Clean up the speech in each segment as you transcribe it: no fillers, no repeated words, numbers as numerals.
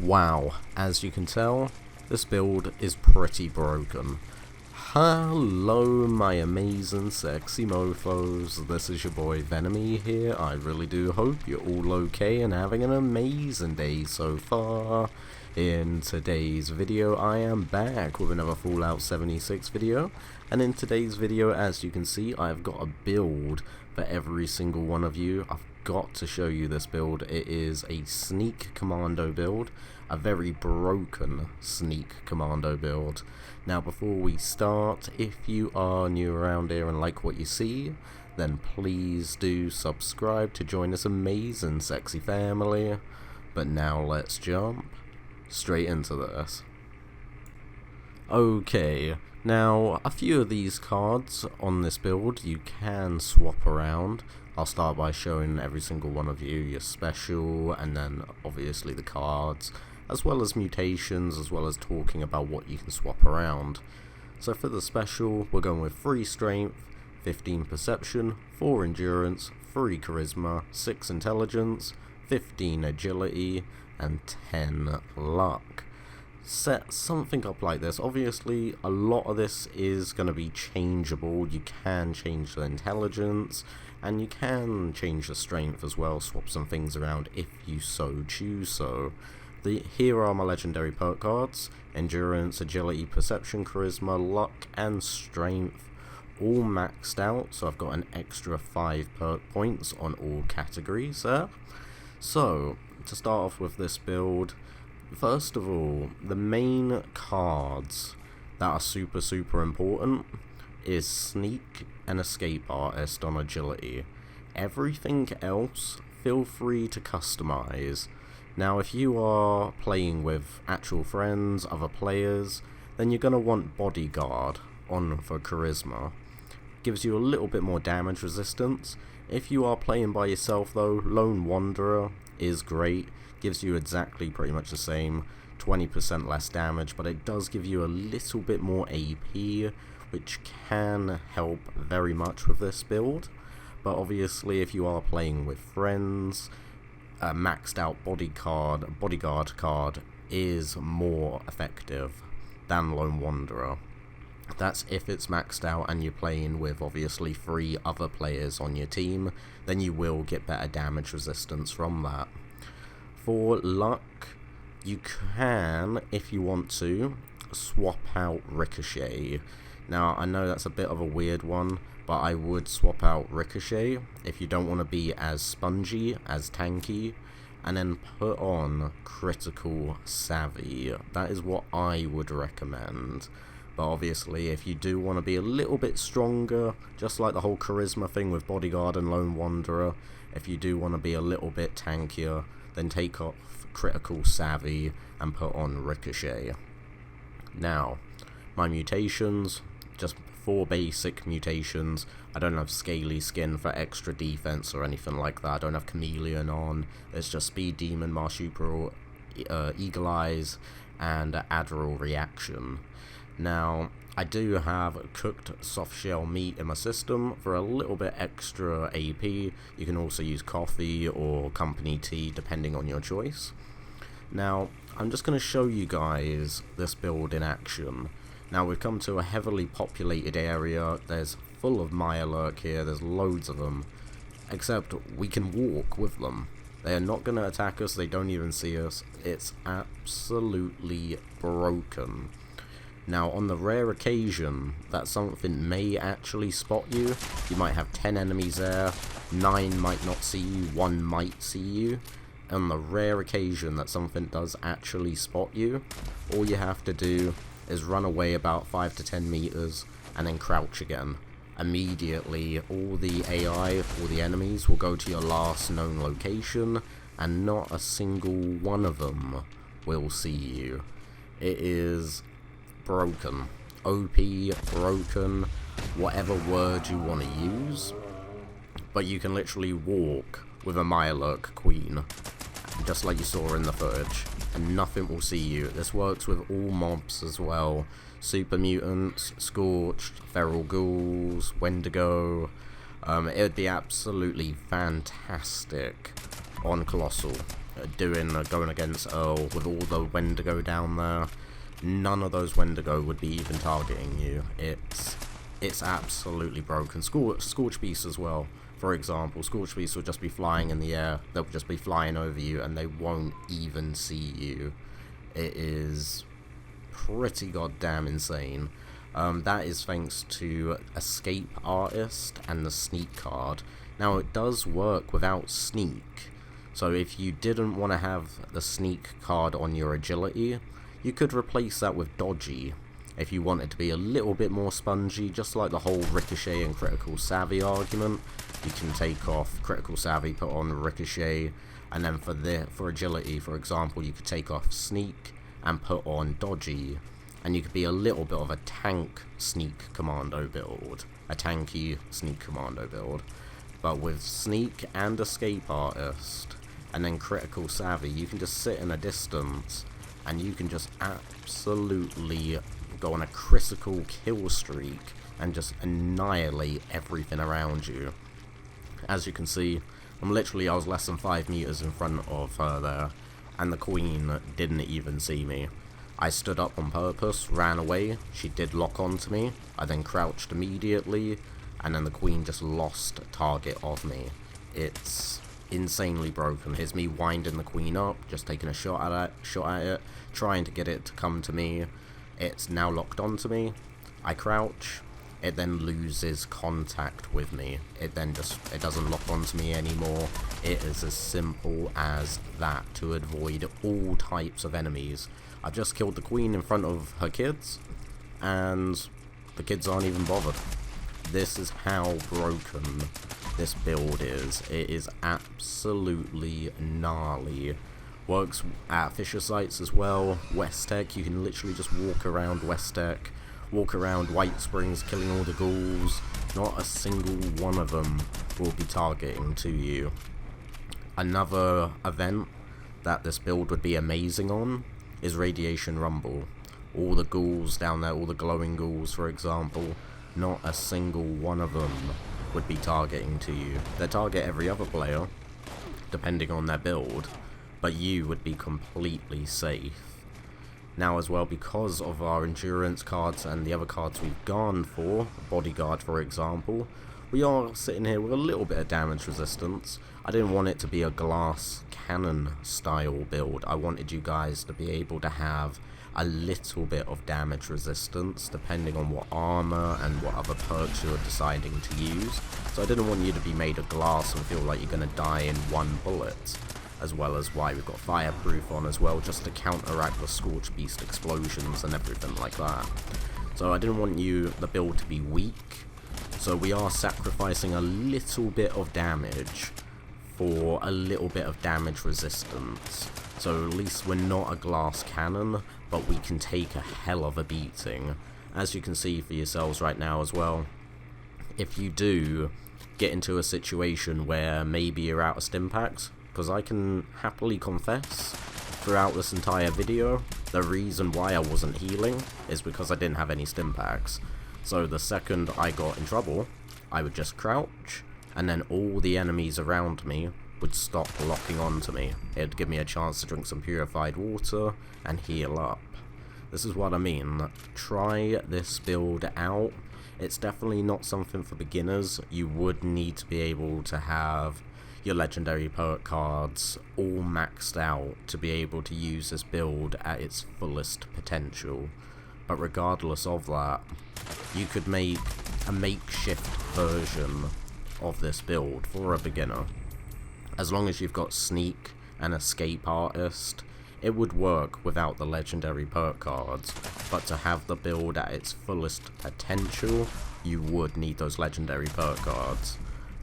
Wow, as you can tell, this build is pretty broken. Hello my amazing sexy mofos, this is your boy Venemie here. I really do hope you're all okay and having an amazing day so far. In today's video I am back with another Fallout 76 video, and in today's video, as you can see, I've got a build for every single one of you. I've got to show you this build. It is a sneak commando build, a very broken sneak commando build. Now before we start, if you are new around here and like what you see, then please do subscribe to join this amazing sexy family. But now let's jump straight into this. Okay, now a few of these cards on this build you can swap around. I'll start by showing every single one of you your special, and then obviously the cards, as well as mutations, as well as talking about what you can swap around. So for the special, we're going with 3 strength, 15 perception, 4 endurance, 3 charisma, 6 intelligence, 15 agility, and 10 luck. Set something up like this. Obviously a lot of this is going to be changeable. You can change the intelligence and you can change the strength as well, swap some things around if you so choose so. Here are my legendary perk cards: endurance, agility, perception, charisma, luck and strength, all maxed out, so I've got an extra 5 perk points on all categories there. So to start off with this build, first of all, the main cards that are super important is Sneak and Escape Artist on agility. Everything else, feel free to customize. Now if you are playing with actual friends, other players, then you're going to want Bodyguard on for charisma. Gives you a little bit more damage resistance. If you are playing by yourself though, Lone Wanderer is great. Gives you exactly pretty much the same, 20% less damage, but it does give you a little bit more AP, which can help very much with this build. But obviously if you are playing with friends, a maxed out bodyguard card is more effective than Lone Wanderer. That's if it's maxed out and you're playing with obviously 3 other players on your team, then you will get better damage resistance from that. For luck, you can, if you want to, swap out Ricochet. Now I know that's a bit of a weird one, but I would swap out Ricochet if you don't want to be as spongy, as tanky, and then put on Critical Savvy. That is what I would recommend. But obviously if you do want to be a little bit stronger, just like the whole charisma thing with Bodyguard and Lone Wanderer, if you do want to be a little bit tankier, then take off Critical Savvy and put on Ricochet. Now, my mutations, just 4 basic mutations. I don't have Scaly Skin for extra defense or anything like that. I don't have Chameleon on. It's just Speed Demon, Marsupial, Eagle Eyes, and Admiral Reaction. Now, I do have cooked soft shell meat in my system for a little bit extra AP. You can also use coffee or company tea depending on your choice. Now, I'm just going to show you guys this build in action. Now, we've come to a heavily populated area. There's full of Mirelurk here. There's loads of them. Except we can walk with them. They are not going to attack us. They don't even see us. It's absolutely broken. Now, on the rare occasion that something may actually spot you, you might have 10 enemies there, 9 might not see you, 1 might see you. On the rare occasion that something does actually spot you, all you have to do is run away about 5 to 10 meters and then crouch again. Immediately, all the AI, all the enemies will go to your last known location, and not a single one of them will see you. It is broken. OP, broken, whatever word you want to use. But you can literally walk with a Mirelurk Queen, just like you saw in the footage, and nothing will see you. This works with all mobs as well. Super Mutants, Scorched, Feral Ghouls, Wendigo. It would be absolutely fantastic on Colossal. going against Earl with all the Wendigo down there, none of those Wendigo would be even targeting you. It's absolutely broken. Scorch Beasts as well, for example. Scorch Beasts will just be flying in the air. They'll just be flying over you and they won't even see you. It is pretty goddamn insane. That is thanks to Escape Artist and the Sneak card. Now it does work without Sneak, so if you didn't want to have the Sneak card on your agility, you could replace that with Dodgy. If you wanted to be a little bit more spongy, just like the whole Ricochet and Critical Savvy argument, you can take off Critical Savvy, put on Ricochet, and then for agility, for example, you could take off Sneak and put on Dodgy, and you could be a little bit of a tank Sneak Commando build, a tanky Sneak Commando build. But with Sneak and Escape Artist, and then Critical Savvy, you can just sit in a distance, and you can just absolutely go on a critical kill streak, and just annihilate everything around you. As you can see, I was less than 5 meters in front of her there, and the Queen didn't even see me. I stood up on purpose, ran away, she did lock onto me, I then crouched immediately, and then the Queen just lost target of me. It's insanely broken. Here's me winding the Queen up, just taking a shot at it, trying to get it to come to me. It's now locked onto me. I crouch, it then loses contact with me. It doesn't lock onto me anymore. It is as simple as that to avoid all types of enemies. I've just killed the Queen in front of her kids, and the kids aren't even bothered. This is how broken this build is. It is absolutely gnarly. Works at Fisher sites as well. West Tech, you can literally just walk around West Tech, walk around White Springs, killing all the ghouls. Not a single one of them will be targeting to you. Another event that this build would be amazing on is Radiation Rumble. All the ghouls down there, all the glowing ghouls, for example, not a single one of them would be targeting to you. They target every other player, depending on their build, but you would be completely safe. Now as well, because of our endurance cards and the other cards we've gone for, Bodyguard for example, we are sitting here with a little bit of damage resistance. I didn't want it to be a glass cannon style build. I wanted you guys to be able to have a little bit of damage resistance depending on what armor and what other perks you're deciding to use. So I didn't want you to be made of glass and feel like you're going to die in one bullet. As well as why we've got fireproof on as well, just to counteract the Scorch Beast explosions and everything like that. So I didn't want the build to be weak. So we are sacrificing a little bit of damage for a little bit of damage resistance. So at least we're not a glass cannon, but we can take a hell of a beating. As you can see for yourselves right now as well, if you do get into a situation where maybe you're out of stim packs, because I can happily confess throughout this entire video, the reason why I wasn't healing is because I didn't have any stim packs. So the second I got in trouble, I would just crouch, and then all the enemies around me would stop locking onto me. It'd give me a chance to drink some purified water and heal up. This is what I mean. Try this build out. It's definitely not something for beginners. You would need to be able to have your legendary perk cards all maxed out to be able to use this build at its fullest potential. But regardless of that, you could make a makeshift version of this build for a beginner. As long as you've got Sneak and Escape Artist, it would work without the legendary perk cards, but to have the build at its fullest potential, you would need those legendary perk cards.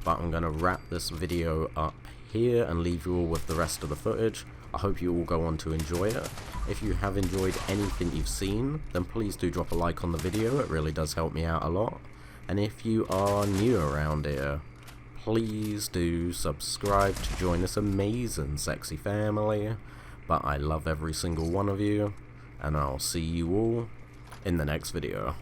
But I'm going to wrap this video up here and leave you all with the rest of the footage. I hope you all go on to enjoy it. If you have enjoyed anything you've seen, then please do drop a like on the video, it really does help me out a lot. And if you are new around here, please do subscribe to join this amazing sexy family. But I love every single one of you, and I'll see you all in the next video.